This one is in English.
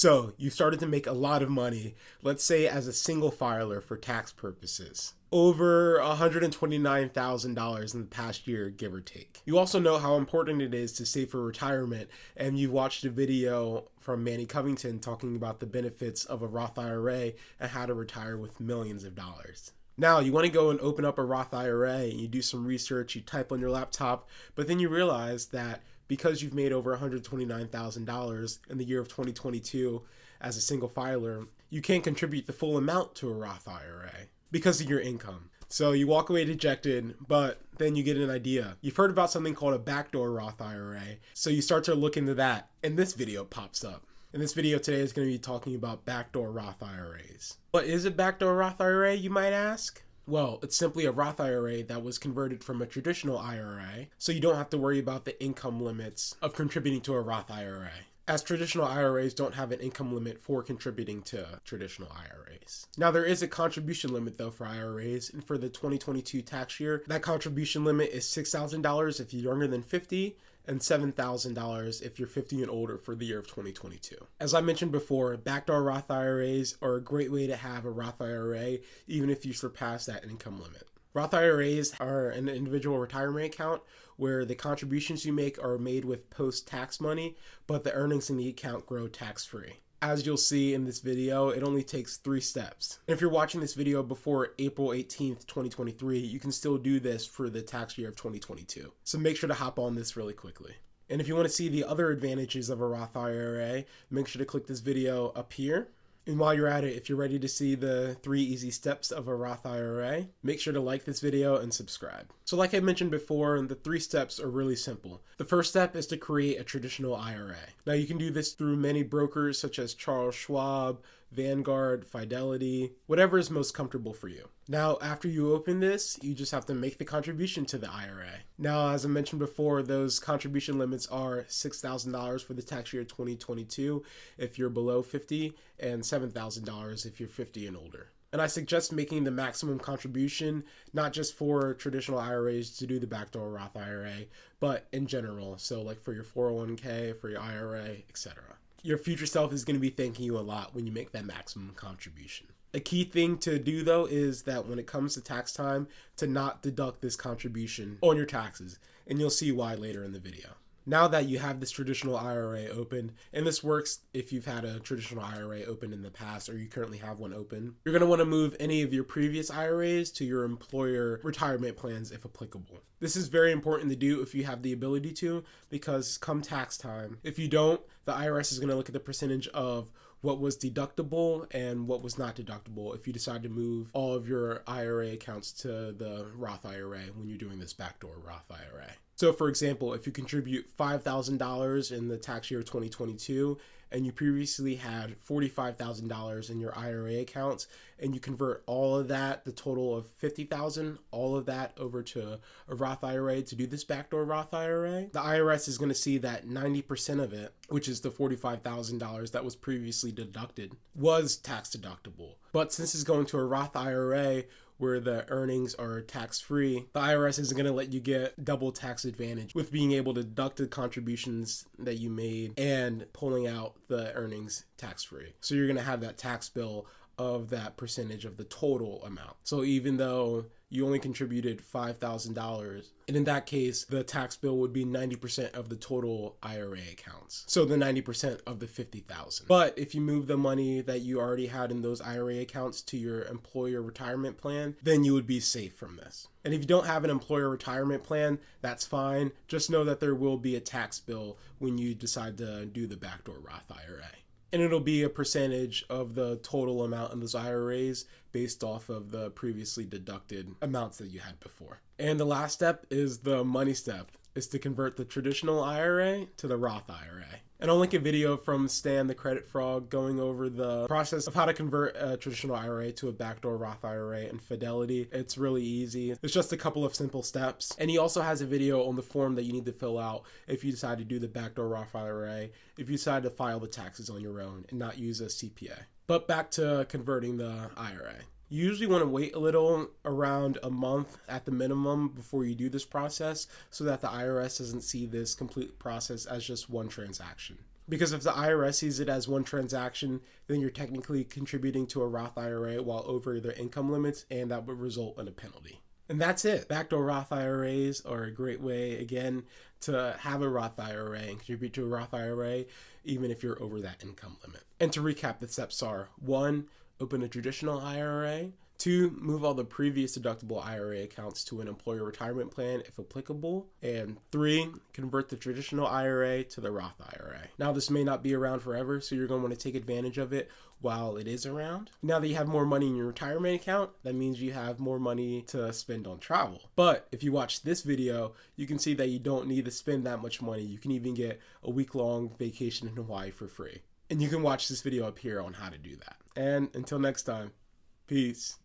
So you started to make a lot of money, let's say as a single filer for tax purposes. Over $129,000 in the past year, give or take. You also know how important it is to save for retirement, and you've watched a video from Manny Covington talking about the benefits of a Roth IRA and how to retire with millions of dollars. Now, you want to go and open up a Roth IRA, and you do some research, you type on your laptop, but then you realize that because you've made over $129,000 in the year of 2022 as a single filer, you can't contribute the full amount to a Roth IRA because of your income. So you walk away dejected, but then you get an idea. You've heard about something called a Backdoor Roth IRA, so you start to look into that, and this video pops up. And this video today is going to be talking about Backdoor Roth IRAs. What is a Backdoor Roth IRA, you might ask? Well, it's simply a Roth IRA that was converted from a traditional IRA, so you don't have to worry about the income limits of contributing to a Roth IRA, as traditional IRAs don't have an income limit for contributing to traditional IRAs. Now, there is a contribution limit though for IRAs, and for the 2022 tax year, that contribution limit is $6,000 if you're younger than 50, and $7,000 if you're 50 and older for the year of 2022. As I mentioned before, backdoor Roth IRAs are a great way to have a Roth IRA even if you surpass that income limit. Roth IRAs are an individual retirement account where the contributions you make are made with post-tax money, but the earnings in the account grow tax-free. As you'll see in this video, it only takes 3 steps. And if you're watching this video before April 18th, 2023, you can still do this for the tax year of 2022. So make sure to hop on this really quickly. And if you want to see the other advantages of a Roth IRA, make sure to click this video up here. And while you're at it, if you're ready to see the 3 easy steps of a Roth IRA, make sure to like this video and subscribe. So like I mentioned before, the 3 steps are really simple. The first step is to create a traditional IRA. Now you can do this through many brokers such as Charles Schwab, Vanguard, Fidelity, whatever is most comfortable for you. Now, after you open this, you just have to make the contribution to the IRA. Now, as I mentioned before, those contribution limits are $6,000 for the tax year 2022 if you're below 50 and $7,000 if you're 50 and older. And I suggest making the maximum contribution, not just for traditional IRAs to do the backdoor Roth IRA, but in general. So like for your 401k, for your IRA, etc. Your future self is going to be thanking you a lot when you make that maximum contribution. A key thing to do though is that when it comes to tax time, to not deduct this contribution on your taxes, and you'll see why later in the video. Now that you have this traditional IRA open, and this works if you've had a traditional IRA open in the past or you currently have one open, you're going to want to move any of your previous IRAs to your employer retirement plans if applicable. This is very important to do if you have the ability to, because come tax time, if you don't, the IRS is going to look at the percentage of what was deductible and what was not deductible if you decide to move all of your IRA accounts to the Roth IRA when you're doing this backdoor Roth IRA. So for example, if you contribute $5,000 in the tax year 2022 and you previously had $45,000 in your IRA accounts and you convert all of that, the total of $50,000, all of that over to a Roth IRA to do this backdoor Roth IRA, the IRS is going to see that 90% of it, which is the $45,000 that was previously deducted, was tax deductible. But since it's going to a Roth IRA, where the earnings are tax-free, the IRS isn't going to let you get double tax advantage with being able to deduct the contributions that you made and pulling out the earnings tax-free. So you're going to have that tax bill of that percentage of the total amount. So even though you only contributed $5,000, and in that case, the tax bill would be 90% of the total IRA accounts. So the 90% of the $50,000. But if you move the money that you already had in those IRA accounts to your employer retirement plan, then you would be safe from this. And if you don't have an employer retirement plan, that's fine. Just know that there will be a tax bill when you decide to do the backdoor Roth IRA. And it'll be a percentage of the total amount in those IRAs based off of the previously deducted amounts that you had before. And the last step is the money step, is to convert the traditional IRA to the Roth IRA. And I'll link a video from Stan the Credit Frog going over the process of how to convert a traditional IRA to a backdoor Roth IRA and Fidelity. It's really easy. It's just a couple of simple steps. And he also has a video on the form that you need to fill out if you decide to do the backdoor Roth IRA, if you decide to file the taxes on your own and not use a CPA. But back to converting the IRA. You usually want to wait a little, around a month at the minimum, before you do this process so that the IRS doesn't see this complete process as just one transaction. Because if the IRS sees it as one transaction, then you're technically contributing to a Roth IRA while over their income limits, and that would result in a penalty. And that's it. Backdoor Roth IRAs are a great way, again, to have a Roth IRA and contribute to a Roth IRA, even if you're over that income limit. And to recap, the steps are: 1, open a traditional IRA. 2, move all the previous deductible IRA accounts to an employer retirement plan if applicable. And 3, convert the traditional IRA to the Roth IRA. Now, this may not be around forever, so you're going to want to take advantage of it while it is around. Now that you have more money in your retirement account, that means you have more money to spend on travel. But if you watch this video, you can see that you don't need to spend that much money. You can even get a week-long vacation in Hawaii for free. And you can watch this video up here on how to do that. And until next time, peace.